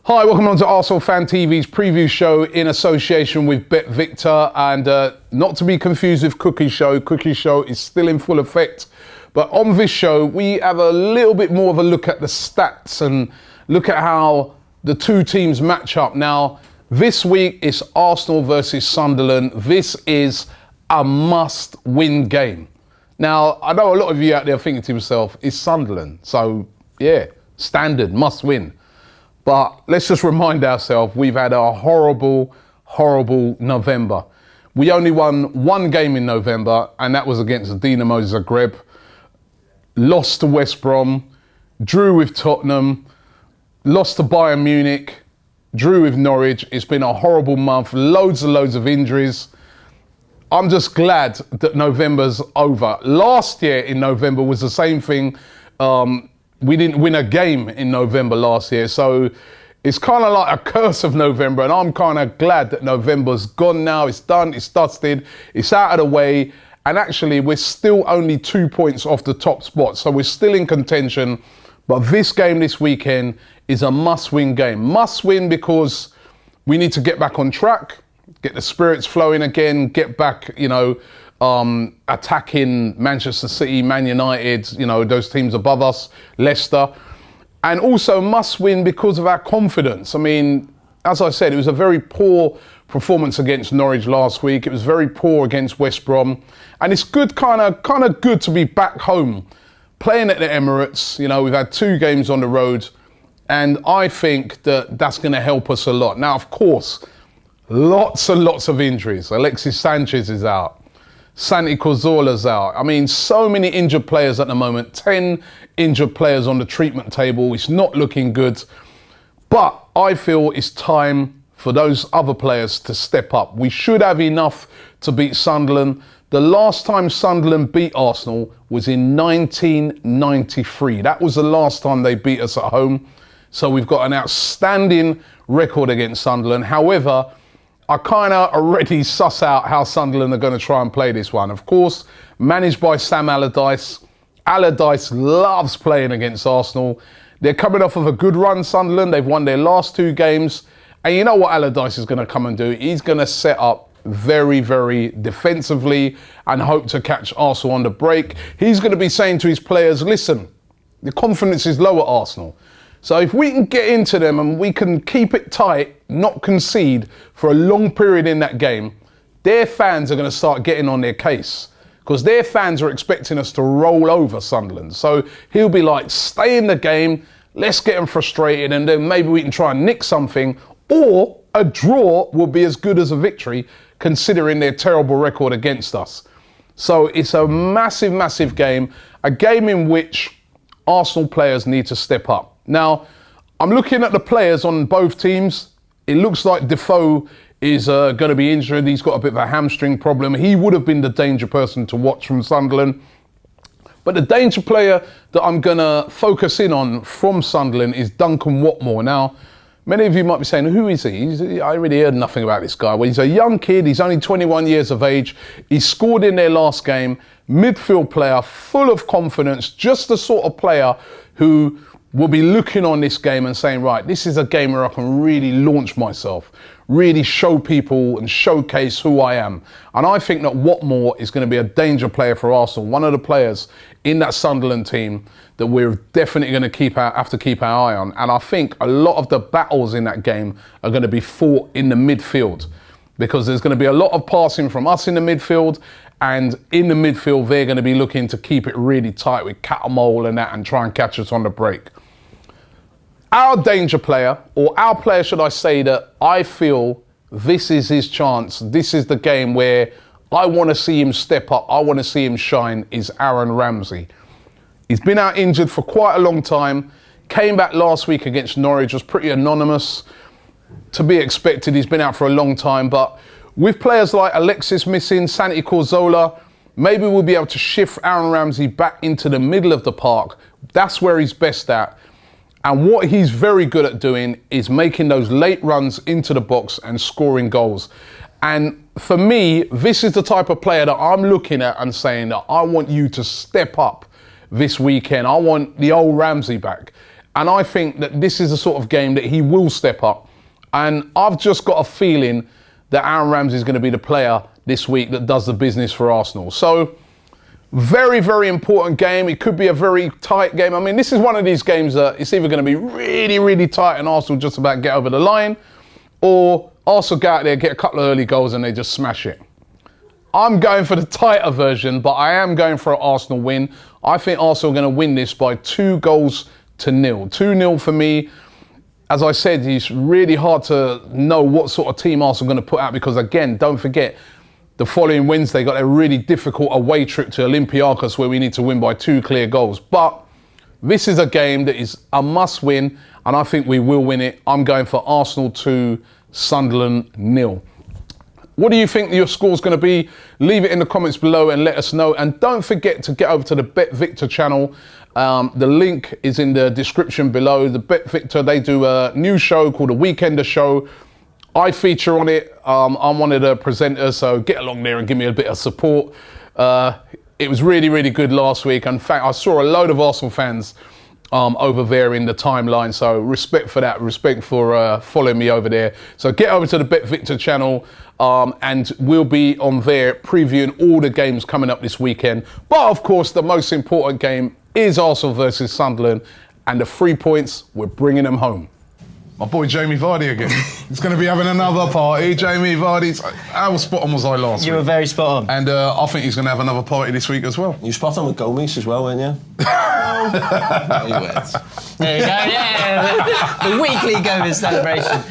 Hi, welcome on to Arsenal Fan TV's preview show in association with Bet Victor, and not to be confused with Cookie Show. Cookie Show is still in full effect, but on this show we have a little bit more of a look at the stats and look at how the two teams match up. Now, this week it's Arsenal versus Sunderland. This is a must-win game. Now, I know a lot of you out there thinking to yourself, it's Sunderland, so yeah, standard, must win. But let's just remind ourselves, we've had a horrible, horrible November. We only won one game in November, and that was against Dinamo Zagreb. Lost to West Brom, drew with Tottenham, lost to Bayern Munich, drew with Norwich. It's been a horrible month, loads and loads of injuries. I'm just glad that November's over. Last year in November was the same thing. We didn't win a game in November last year, so it's kind of like a curse of November, and I'm kind of glad that November's gone now. It's done, it's dusted, it's out of the way, and actually we're still only 2 points off the top spot, so we're still in contention. But this game this weekend is a must-win game. Must-win because we need to get back on track, get the spirits flowing again, get back, attacking Manchester City, Man United, those teams above us, Leicester. And also must win because of our confidence. I mean, as I said, it was a very poor performance against Norwich last week. It was very poor against West Brom. And it's good, kind of good to be back home, playing at the Emirates. We've had 2 games on the road, and I think that that's going to help us a lot. Now, of course, lots and lots of injuries. Alexis Sanchez is out. Santi Cazorla's out. I mean, so many injured players at the moment. 10 injured players on the treatment table. It's not looking good. But I feel it's time for those other players to step up. We should have enough to beat Sunderland. The last time Sunderland beat Arsenal was in 1993. That was the last time they beat us at home. So we've got an outstanding record against Sunderland. However, I kind of already suss out how Sunderland are going to try and play this one. Of course, managed by Tame Allyardyce. Allardyce loves playing against Arsenal. They're coming off of a good run, Sunderland. They've won their last 2 games. And you know what Allardyce is going to come and do? He's going to set up very, very defensively and hope to catch Arsenal on the break. He's going to be saying to his players, listen, the confidence is low at Arsenal. So if we can get into them and we can keep it tight, not concede for a long period in that game, their fans are going to start getting on their case because their fans are expecting us to roll over Sunderland. So he'll be like, stay in the game, let's get them frustrated, and then maybe we can try and nick something, or a draw will be as good as a victory considering their terrible record against us. So it's a massive, massive game, a game in which Arsenal players need to step up. Now, I'm looking at the players on both teams. It looks like Defoe is going to be injured. He's got a bit of a hamstring problem. He would have been the danger person to watch from Sunderland. But the danger player that I'm going to focus in on from Sunderland is Duncan Watmore. Now, many of you might be saying, who is he? I really heard nothing about this guy. Well, he's a young kid. He's only 21 years of age. He scored in their last game. Midfield player, full of confidence. Just the sort of player who will be looking on this game and saying, right, this is a game where I can really launch myself, really show people and showcase who I am. And I think that Watmore is going to be a danger player for Arsenal, one of the players in that Sunderland team that we're definitely going to have to keep our eye on. And I think a lot of the battles in that game are going to be fought in the midfield, because there's going to be a lot of passing from us in the midfield, and in the midfield they're going to be looking to keep it really tight with Catamole and that and try and catch us on the break. Our danger player, or our player should I say, that I feel this is his chance, this is the game where I want to see him step up, I want to see him shine, is Aaron Ramsey. He's been out injured for quite a long time, came back last week against Norwich, was pretty anonymous, to be expected. He's been out for a long time, but with players like Alexis missing, Santi Cazorla, maybe we'll be able to shift Aaron Ramsey back into the middle of the park. That's where he's best at. And what he's very good at doing is making those late runs into the box and scoring goals. And for me, this is the type of player that I'm looking at and saying that I want you to step up this weekend. I want the old Ramsey back. And I think that this is the sort of game that he will step up. And I've just got a feeling that Aaron Ramsey is going to be the player this week that does the business for Arsenal. So, very, very important game. It could be a very tight game. I mean, this is one of these games that it's either going to be really, really tight and Arsenal just about get over the line, or Arsenal go out there, get a couple of early goals and they just smash it. I'm going for the tighter version, but I am going for an Arsenal win. I think Arsenal are going to win this by 2-0. 2-0 for me. As I said, it's really hard to know what sort of team Arsenal are going to put out because, again, don't forget, the following Wednesday got a really difficult away trip to Olympiacos where we need to win by 2 clear goals. But this is a game that is a must win, and I think we will win it. I'm going for Arsenal 2, Sunderland 0. What do you think your score's going to be? Leave it in the comments below and let us know. And don't forget to get over to the Bet Victor channel. The link is in the description below. The Bet Victor, they do a new show called The Weekender Show. I feature on it. I'm one of the presenters, so get along there and give me a bit of support. It was really, really good last week. In fact, I saw a load of Arsenal fans over there in the timeline. So respect for that. Respect for following me over there. So get over to the Bet Victor channel and we'll be on there previewing all the games coming up this weekend. But of course, the most important game is Arsenal versus Sunderland. And the 3 points, we're bringing them home. My boy Jamie Vardy again. He's going to be having another party. Jamie Vardy's. How spot on was I last week? You were very spot on. And I think he's going to have another party this week as well. You spot on with Gomes as well, weren't you? There you go, yeah. The weekly Gomes celebration.